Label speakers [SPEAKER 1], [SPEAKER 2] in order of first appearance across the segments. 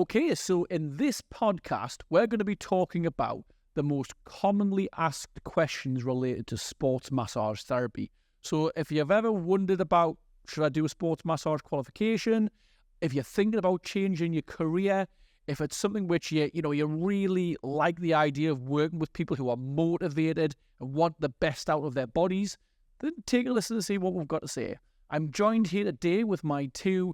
[SPEAKER 1] Okay, so in this podcast, we're going to be talking about the most commonly asked questions related to sports massage therapy. So if you've ever wondered about, should I do a sports massage qualification? If you're thinking about changing your career, if it's something which you really like the idea of working with people who are motivated and want the best out of their bodies, then take a listen to see what we've got to say. I'm joined here today with my two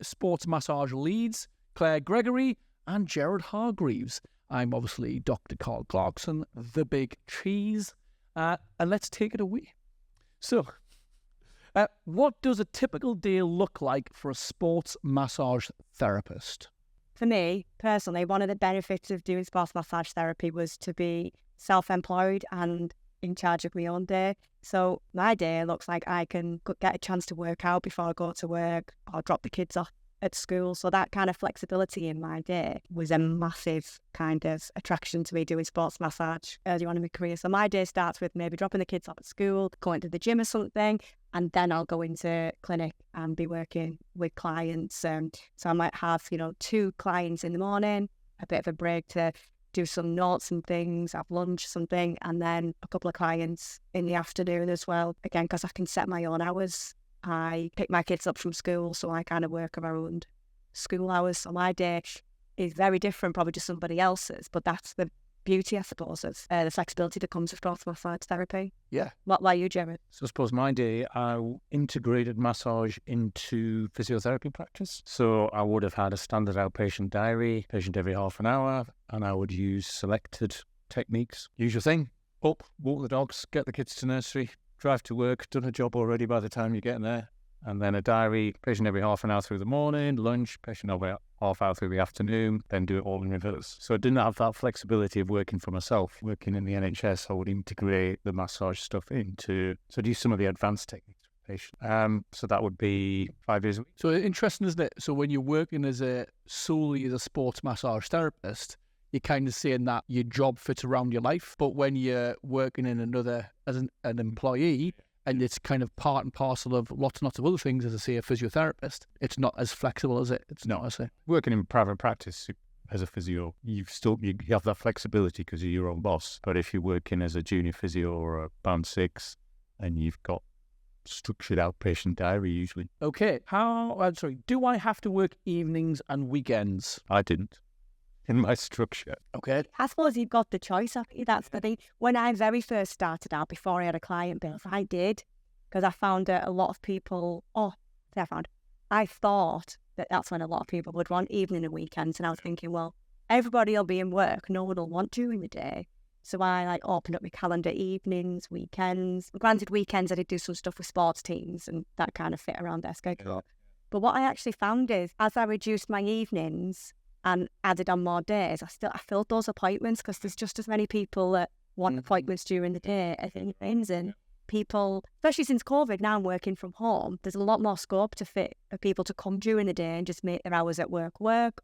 [SPEAKER 1] sports massage leads, Gregory and Gerard Hargreaves. I'm obviously Dr. Carl Clarkson, the big cheese, and let's take it away. So, what does a typical day look like for a sports massage therapist?
[SPEAKER 2] For me, personally, one of the benefits of doing sports massage therapy was to be self-employed and in charge of my own day. So my day looks like I can get a chance to work out before I go to work or drop the kids off at school. So that kind of flexibility in my day was a massive kind of attraction to me doing sports massage early on in my career. So my day starts with maybe dropping the kids off at school, going to the gym or something, and then I'll go into clinic and be working with clients. So I might have, 2 clients in the morning, a bit of a break to do some notes and things, have lunch, something, and then a couple of clients in the afternoon as well. Again, because I can set my own hours. I pick my kids up from school, so I kind of work around school hours. So my day is very different probably to somebody else's, but that's the beauty, I suppose, of the flexibility that comes with sports massage therapy.
[SPEAKER 1] Yeah.
[SPEAKER 2] What about you, Gerard?
[SPEAKER 3] So I suppose my day, I integrated massage into physiotherapy practice. So I would have had a standard outpatient diary, patient every half an hour, and I would use selected techniques. Usual thing, up, walk the dogs, get the kids to nursery, drive to work, done a job already by the time you get there. And then a diary, patient every half an hour through the morning, lunch, patient every half hour through the afternoon, then do it all in reverse. So I didn't have that flexibility of working for myself. Working in the NHS, I would integrate the massage stuff into, so do some of the advanced techniques for patient. So that would be 5 days a week.
[SPEAKER 1] So interesting, isn't it? So when you're working solely as a sports massage therapist, you're kind of saying that your job fits around your life. But when you're working in as an employee, and it's kind of part and parcel of lots and lots of other things, as I say, a physiotherapist, it's not as flexible, is it? It's not, I say.
[SPEAKER 3] Working in private practice as a physio, you have that flexibility because you're your own boss. But if you're working as a junior physio or a band 6, and you've got structured outpatient diary usually.
[SPEAKER 1] Okay, do I have to work evenings and weekends?
[SPEAKER 3] I didn't. In my structure.
[SPEAKER 1] Okay.
[SPEAKER 2] I suppose you've got the choice, haven't you? That's the thing. When I very first started out, before I had a client base, I did, because I found that a lot of people, I thought that that's when a lot of people would want evening and weekends. And I was thinking, well, everybody will be in work. No one will want during the day. So I opened up my calendar evenings, weekends. Granted, weekends I did do some stuff with sports teams and that kind of fit around their schedule. Yeah. But what I actually found is, as I reduced my evenings and added on more days, I filled those appointments, because there's just as many people that want appointments during the day as evenings. And people, especially since COVID, now I'm working from home, there's a lot more scope to fit for people to come during the day and just make their hours at work,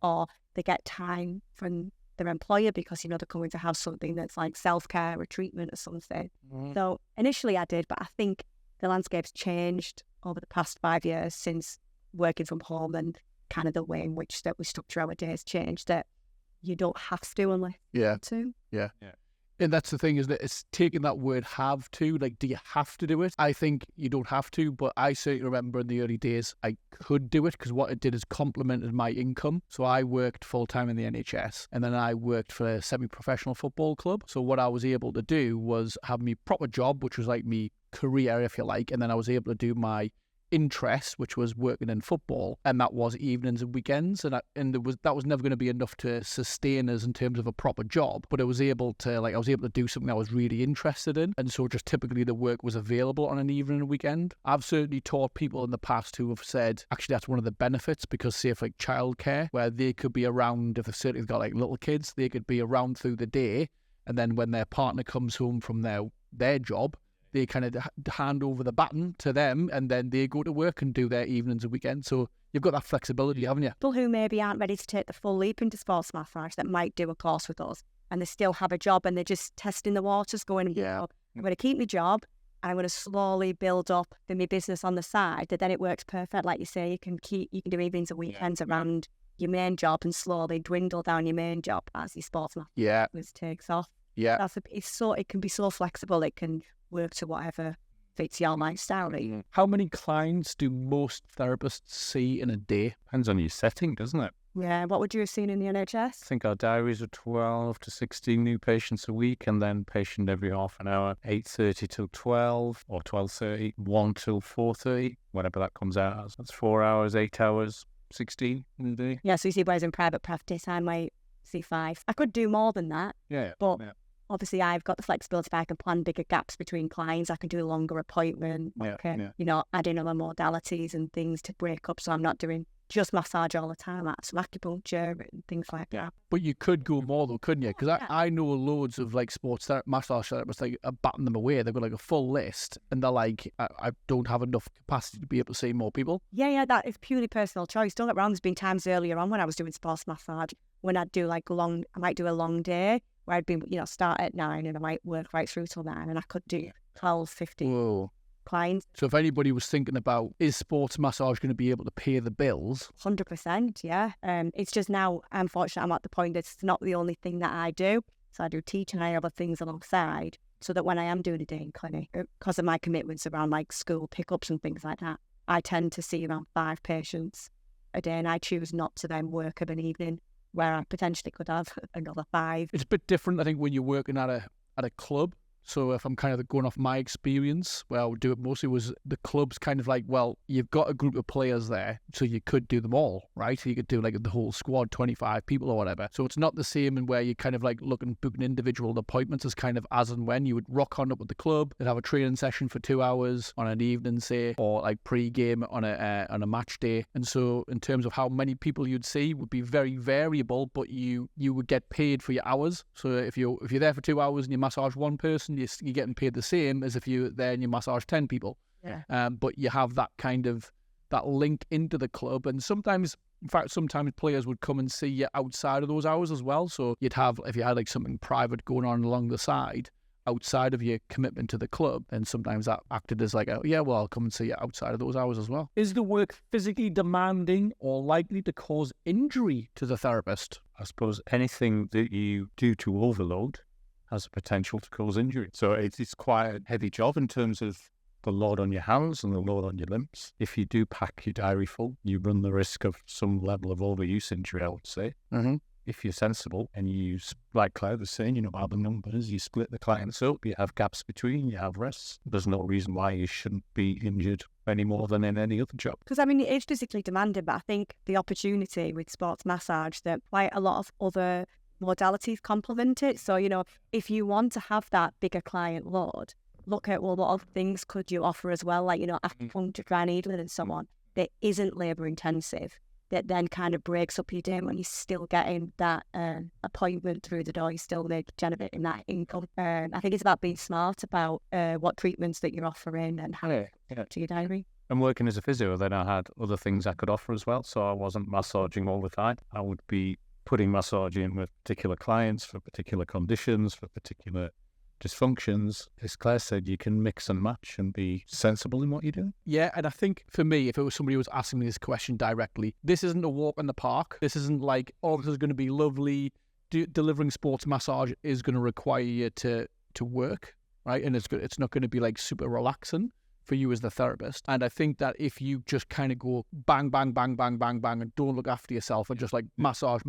[SPEAKER 2] or they get time from their employer because, they're coming to have something that's like self-care or treatment or something. So initially I did, but I think the landscape's changed over the past 5 years since working from home, and kind of the way in which that we structure our days changed, that you don't have to unless you want to.
[SPEAKER 1] Yeah. And that's the thing, isn't it? It's taking that word have to, like, do you have to do it? I think you don't have to, but I certainly remember in the early days I could do it, because what it did is complemented my income. So I worked full-time in the NHS, and then I worked for a semi-professional football club. So what I was able to do was have my proper job, which was like my career, if you like, and then I was able to do my interest, which was working in football, and that was evenings and weekends, and that was never going to be enough to sustain us in terms of a proper job, but I was able to do something I was really interested in, and so just typically the work was available on an evening and weekend. I've certainly taught people in the past who have said actually that's one of the benefits, because say if like childcare, where they could be around, if they've certainly got like little kids, they could be around through the day, and then when their partner comes home from their job, they kind of hand over the baton to them, and then they go to work and do their evenings and weekends. So you've got that flexibility, haven't you?
[SPEAKER 2] People who maybe aren't ready to take the full leap into sports massage, that might do a course with us, and they still have a job, and they're just testing the waters, going, I'm going to keep my job, and I'm going to slowly build up my business on the side. That then it works perfect, like you say. You can do evenings and weekends around your main job and slowly dwindle down your main job as your sports
[SPEAKER 1] Yeah.
[SPEAKER 2] takes off.
[SPEAKER 1] Yeah.
[SPEAKER 2] It can be so flexible. It can work to whatever fits your lifestyle. Really.
[SPEAKER 1] How many clients do most therapists see in a day?
[SPEAKER 3] Depends on your setting, doesn't it?
[SPEAKER 2] Yeah. What would you have seen in the NHS?
[SPEAKER 3] I think our diaries are 12 to 16 new patients a week, and then patient every half an hour, 8:30 till 12 or 12:30, 1 till 4:30, whatever that comes out as. That's 4 hours, 8 hours, 16 in a day.
[SPEAKER 2] Yeah. So you see, whereas in private practice, I might see 5. I could do more than that.
[SPEAKER 3] Yeah.
[SPEAKER 2] But
[SPEAKER 3] yeah.
[SPEAKER 2] obviously, I've got the flexibility. If I can plan bigger gaps between clients, I can do a longer appointment. Add in other modalities and things to break up. So I'm not doing just massage all the time. That's acupuncture and things like that.
[SPEAKER 1] But you could go more though, couldn't you? Because I know loads of like massage therapists like are batting them away. They've got like a full list, and they're like, I don't have enough capacity to be able to see more people.
[SPEAKER 2] Yeah, that is purely personal choice. Don't get me wrong. There's been times earlier on when I was doing sports massage when I'd do like I might do a long day where I'd be, start at 9 and I might work right through till 9, and I could do 12, 15
[SPEAKER 1] Whoa.
[SPEAKER 2] clients.
[SPEAKER 1] So if anybody was thinking about, is sports massage going to be able to pay the bills?
[SPEAKER 2] 100%, yeah. It's just now, unfortunately, I'm at the point that it's not the only thing that I do. So I do teach and I have other things alongside, so that when I am doing a day in clinic, because of my commitments around like school pickups and things like that, I tend to see around 5 patients a day, and I choose not to then work of an evening where I potentially could have another 5.
[SPEAKER 1] It's a bit different, I think, when you're working at a club. So if I'm kind of going off my experience, where I would do it mostly, was the club's kind of like, well, you've got a group of players there, so you could do them all, right? So you could do like the whole squad, 25 people or whatever. So it's not the same in where you kind of like booking individual appointments as kind of as and when. You would rock on up with the club and have a training session for 2 hours on an evening, say, or like pre-game on a match day. And so in terms of how many people you'd see would be very variable, but you would get paid for your hours. So if you're there for 2 hours and you massage one person, you're getting paid the same as if you're there and you massage 10 people.
[SPEAKER 2] Yeah.
[SPEAKER 1] But you have that kind of that link into the club, and sometimes players would come and see you outside of those hours as well. So you'd have, if you had like something private going on along the side outside of your commitment to the club, then sometimes that acted as like, I'll come and see you outside of those hours as well. Is the work physically demanding or likely to cause injury to the therapist?
[SPEAKER 3] I suppose anything that you do to overload has a potential to cause injury. So it's quite a heavy job in terms of the load on your hands and the load on your limbs. If you do pack your diary full, you run the risk of some level of overuse injury, I would say.
[SPEAKER 1] Mm-hmm.
[SPEAKER 3] If you're sensible and you use, like Claire was saying, about the numbers, you split the clients up, you have gaps between, you have rests. There's no reason why you shouldn't be injured any more than in any other job.
[SPEAKER 2] Because it is physically demanding, but I think the opportunity with sports massage that quite a lot of other modalities complement it. So, if you want to have that bigger client load, look at, what other things could you offer as well, like, acupuncture, dry needling and so on, that isn't labour intensive, that then kind of breaks up your day when you're still getting that appointment through the door, you're still generating that income. I think it's about being smart about what treatments that you're offering and how to your diary.
[SPEAKER 3] And working as a physio, then I had other things I could offer as well. So I wasn't massaging all the time. I would be putting massage in with particular clients for particular conditions, for particular dysfunctions. As Claire said, you can mix and match and be sensible in what you do.
[SPEAKER 1] Yeah, and I think for me, if it was somebody who was asking me this question directly, this isn't a walk in the park. This isn't like, this is going to be lovely. Delivering sports massage is going to require you to work, right? And it's not going to be like super relaxing for you as the therapist. And I think that if you just kind of go bang, bang, bang, bang, bang, bang, and don't look after yourself and just like massage,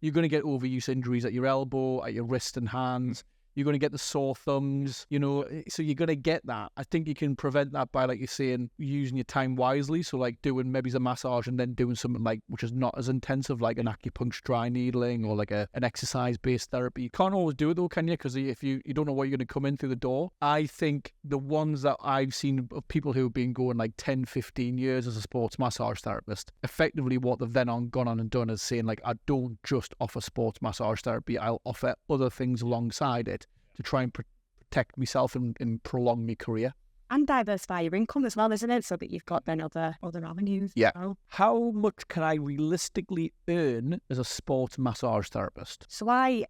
[SPEAKER 1] you're going to get overuse injuries at your elbow, at your wrist and hands. You're going to get the sore thumbs, so you're going to get that. I think you can prevent that by, like you're saying, using your time wisely. So like doing maybe a massage and then doing something like, which is not as intensive, like an acupuncture, dry needling, or like an exercise-based therapy. You can't always do it though, can you? Because if you don't know what you're going to come in through the door. I think the ones that I've seen of people who have been going like 10, 15 years as a sports massage therapist, effectively what they've then gone on and done is saying like, I don't just offer sports massage therapy, I'll offer other things alongside it to try and protect myself and prolong my career.
[SPEAKER 2] And diversify your income as well, isn't it? So that you've got then other avenues.
[SPEAKER 1] Yeah.
[SPEAKER 2] Well.
[SPEAKER 1] How much can I realistically earn as a sports massage therapist?
[SPEAKER 2] So I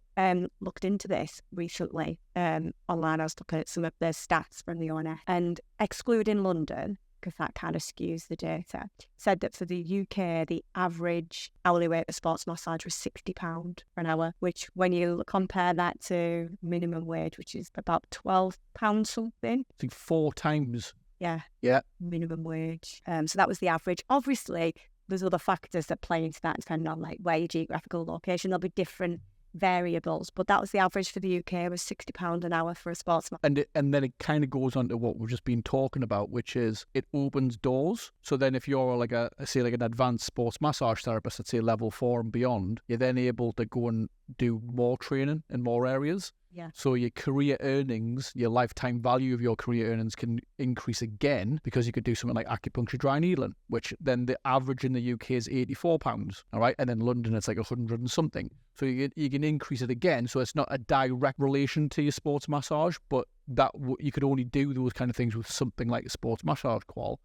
[SPEAKER 2] looked into this recently online. I was looking at some of the stats from the ONS, and excluding London, because that kind of skews the data, said that for the UK, the average hourly rate for sports massage was £60 for an hour, which when you compare that to minimum wage, which is about £12 something.
[SPEAKER 1] I think 4 times.
[SPEAKER 2] Yeah.
[SPEAKER 1] Yeah.
[SPEAKER 2] Minimum wage. So that was the average. Obviously, there's other factors that play into that depending on like where your geographical location. There'll be different variables, but that was the average for the UK, was £60 an hour for a sportsman.
[SPEAKER 1] And then it kind of goes on to what we've just been talking about, which is it opens doors. So then if you're like an advanced sports massage therapist, let's say level 4 and beyond, you're then able to go and do more training in more areas.
[SPEAKER 2] Yeah.
[SPEAKER 1] So your career earnings, your lifetime value of your career earnings can increase again because you could do something like acupuncture dry needling, which then the average in the UK is £84, all right? And in London, it's like 100 and something. So you can increase it again. So it's not a direct relation to your sports massage, but that you could only do those kind of things with something like a sports massage qual.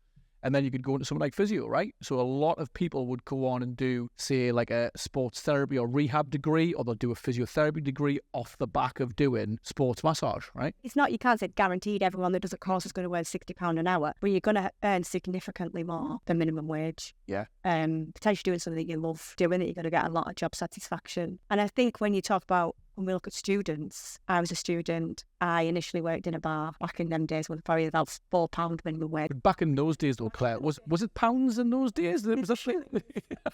[SPEAKER 1] And then you could go into something like physio, right? So a lot of people would go on and do, say, like a sports therapy or rehab degree, or they'll do a physiotherapy degree off the back of doing sports massage, right?
[SPEAKER 2] It's not, you can't say guaranteed everyone that does a course is going to earn £60 an hour, but you're going to earn significantly more than minimum wage.
[SPEAKER 1] Yeah.
[SPEAKER 2] Potentially doing something that you love doing, that you're going to get a lot of job satisfaction. And I think when you talk about, when we look at students, I was a student. I initially worked in a bar back in them days when probably about £4 minimum wage.
[SPEAKER 1] Back in those days, though, Claire, was it pounds in those days? Was that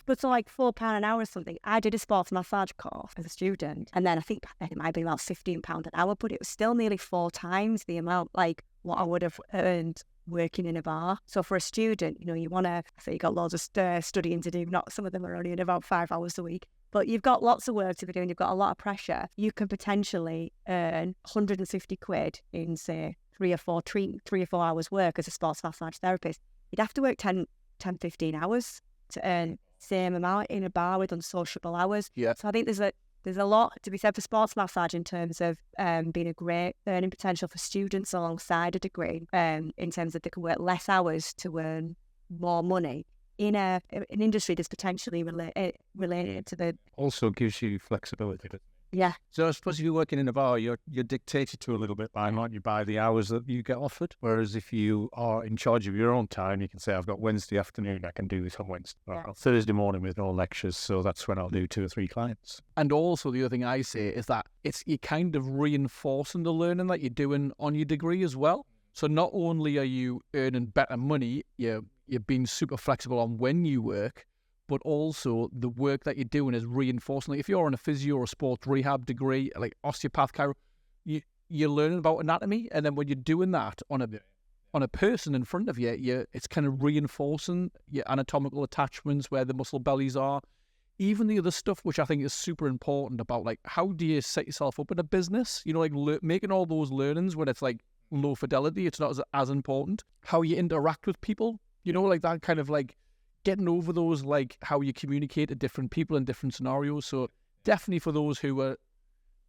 [SPEAKER 2] But so like £4 an hour or something. I did a sports massage course as a student, and then I think back then it might be about £15 an hour, but it was still nearly 4 times the amount like what I would have earned working in a bar. So for a student, you want to, so you got loads of studying to do. Not some of them are only in about 5 hours a week. But you've got lots of work to be doing. You've got a lot of pressure. You can potentially earn 150 quid in, say, 3 or 4 hours work as a sports massage therapist. You'd have to work 10, 15 hours to earn the same amount in a bar with unsociable hours.
[SPEAKER 1] Yeah.
[SPEAKER 2] So I think there's a lot to be said for sports massage in terms of being a great earning potential for students alongside a degree, in terms of they can work less hours to earn more money in an industry that's potentially related to the...
[SPEAKER 3] Also gives you flexibility.
[SPEAKER 2] Yeah.
[SPEAKER 3] So I suppose if you're working in a bar, you're dictated to a little bit by, aren't you, by the hours that you get offered. Whereas if you are in charge of your own time, you can say, I've got Wednesday afternoon, I can do this on Wednesday.
[SPEAKER 2] Yeah.
[SPEAKER 3] Or Thursday morning with no lectures, so that's when I'll do 2 or 3 clients.
[SPEAKER 1] And also the other thing I say is that you're kind of reinforcing the learning that you're doing on your degree as well. So not only are you earning better money, you're being super flexible on when you work, but also the work that you're doing is reinforcing. Like if you're on a physio or a sports rehab degree, like osteopath, you're learning about anatomy, and then when you're doing that on a person in front of you, it's kind of reinforcing your anatomical attachments, where the muscle bellies are. Even the other stuff, which I think is super important about, like, how do you set yourself up in a business? Like making all those learnings when it's like low fidelity, it's not as important. How you interact with people, like that kind of like getting over those, like how you communicate to different people in different scenarios. So definitely for those who are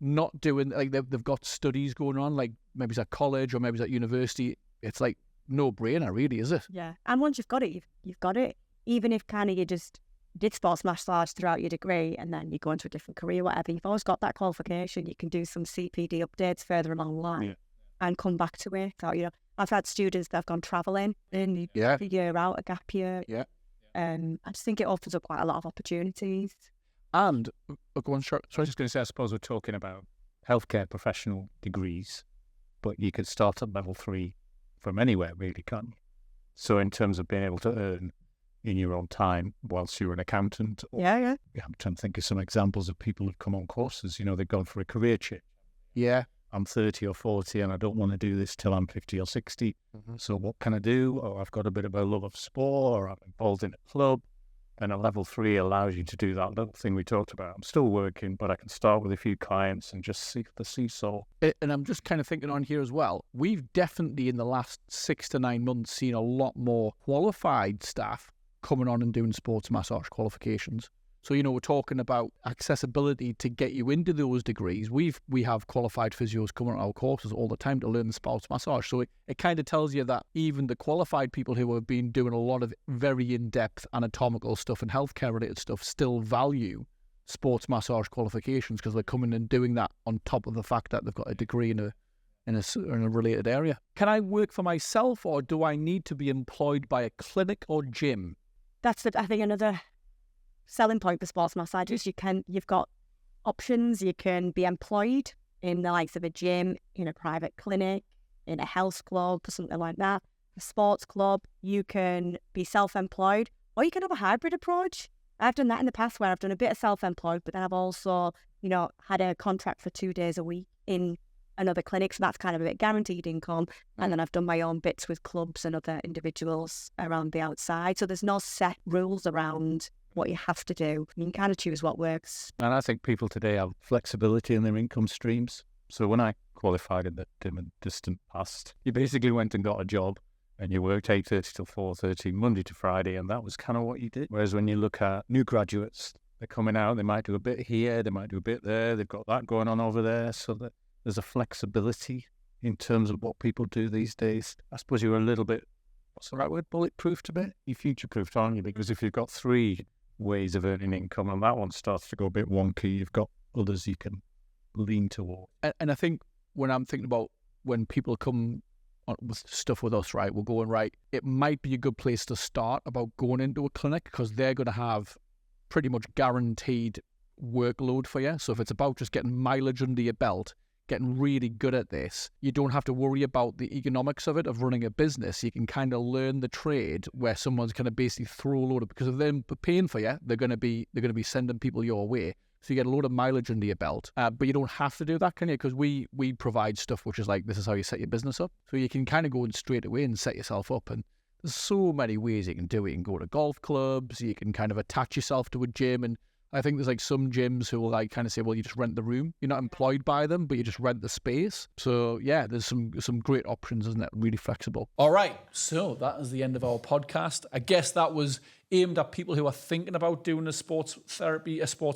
[SPEAKER 1] not doing, like they've got studies going on, like maybe it's at college or maybe it's at university, it's like no brainer really, is it?
[SPEAKER 2] Yeah. And once you've got it, you've got it. Even if kind of you just did sports massage throughout your degree and then you go into a different career, whatever, you've always got that qualification. You can do some CPD updates further along the line and come back to it. So, I've had students that have gone travelling in a year out, a gap year.
[SPEAKER 1] Yeah.
[SPEAKER 2] I just think it opens up quite a lot of opportunities.
[SPEAKER 1] And go on,
[SPEAKER 3] So I was just going to say, I suppose we're talking about healthcare professional degrees, but you could start at level 3 from anywhere, really, can't you? So in terms of being able to earn in your own time whilst you're an accountant.
[SPEAKER 2] Yeah.
[SPEAKER 3] I'm trying to think of some examples of people who've come on courses, they've gone for a career change.
[SPEAKER 1] Yeah.
[SPEAKER 3] I'm 30 or 40 and I don't want to do this till I'm 50 or 60. Mm-hmm. So what can I do? Or I've got a bit of a love of sport, or I'm involved in a club. And a level 3 allows you to do that little thing we talked about. I'm still working, but I can start with a few clients and just see the seesaw.
[SPEAKER 1] And I'm just kind of thinking on here as well, we've definitely in the last 6 to 9 months seen a lot more qualified staff coming on and doing sports massage qualifications. So, we're talking about accessibility to get you into those degrees. We have qualified physios coming on our courses all the time to learn the sports massage. So it kind of tells you that even the qualified people who have been doing a lot of very in-depth anatomical stuff and healthcare-related stuff still value sports massage qualifications, because they're coming and doing that on top of the fact that they've got a degree in in a related area. Can I work for myself, or do I need to be employed by a clinic or gym?
[SPEAKER 2] That's I think another selling point for sports massage is you've got options. You can be employed in the likes of a gym, in a private clinic, in a health club, or something like that. A sports club, you can be self-employed, or you can have a hybrid approach. I've done that in the past where I've done a bit of self-employed, but then I've also, had a contract for 2 days a week in another clinic. So that's kind of a bit guaranteed income. And then I've done my own bits with clubs and other individuals around the outside. So there's no set rules around what you have to do. You can kind of choose what works.
[SPEAKER 3] And I think people today have flexibility in their income streams. So when I qualified in the dim and distant past, you basically went and got a job and you worked 8:30 till 4:30, Monday to Friday, and that was kind of what you did. Whereas when you look at new graduates, they're coming out, they might do a bit here, they might do a bit there, they've got that going on over there, so that there's a flexibility in terms of what people do these days. I suppose you're a little bit, what's the right word, bulletproofed a bit? You're future-proofed, aren't you? Because if you've got 3 ways of earning income and that one starts to go a bit wonky, you've got others you can lean toward.
[SPEAKER 1] And I think when I'm thinking about when people come with stuff with us, right, we're going, right, it might be a good place to start about going into a clinic because they're going to have pretty much guaranteed workload for you. So if it's about just getting mileage under your belt, getting really good at this, you don't have to worry about the economics of it, of running a business. You can kind of learn the trade where someone's going to basically throw a load of, because if they're paying for you, they're going to be sending people your way. So you get a load of mileage under your belt, but you don't have to do that, can you? Because we provide stuff which is like, this is how you set your business up. So you can kind of go in straight away and set yourself up. And there's so many ways you can do it. You can go to golf clubs, you can kind of attach yourself to a gym. And I think there's like some gyms who will like kind of say, well, you just rent the room. You're not employed by them, but you just rent the space. So yeah, there's some great options, isn't it? Really flexible. All right. So that is the end of our podcast. I guess that was aimed at people who are thinking about doing a sports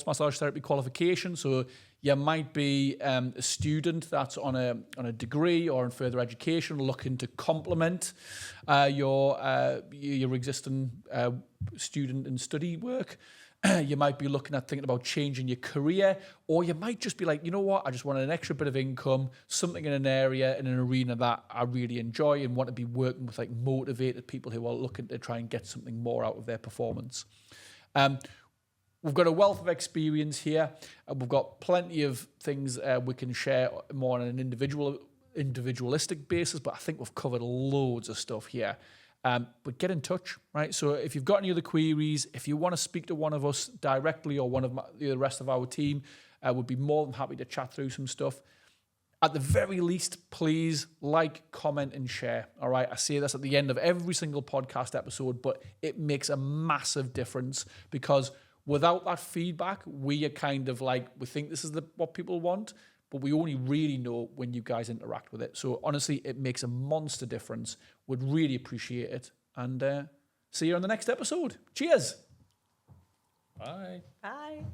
[SPEAKER 1] massage therapy qualification. So you might be a student that's on a degree or in further education looking to complement your existing student and study work. You might be thinking about changing your career, or you might just be like, you know what, I just want an extra bit of income, something in an area, in an arena that I really enjoy and want to be working with like motivated people who are looking to try and get something more out of their performance. We've got a wealth of experience here. We've got plenty of things we can share more on an individualistic basis, but I think we've covered loads of stuff here. But get in touch, right? So if you've got any other queries, if you want to speak to one of us directly or one of the rest of our team, we'd be more than happy to chat through some stuff. At the very least, please like, comment, and share. All right. I say this at the end of every single podcast episode, but it makes a massive difference because without that feedback, we are kind of like, we think this is what people want, but we only really know when you guys interact with it. So honestly, it makes a monster difference. Would really appreciate it. And see you on the next episode. Cheers. Bye.
[SPEAKER 2] Bye.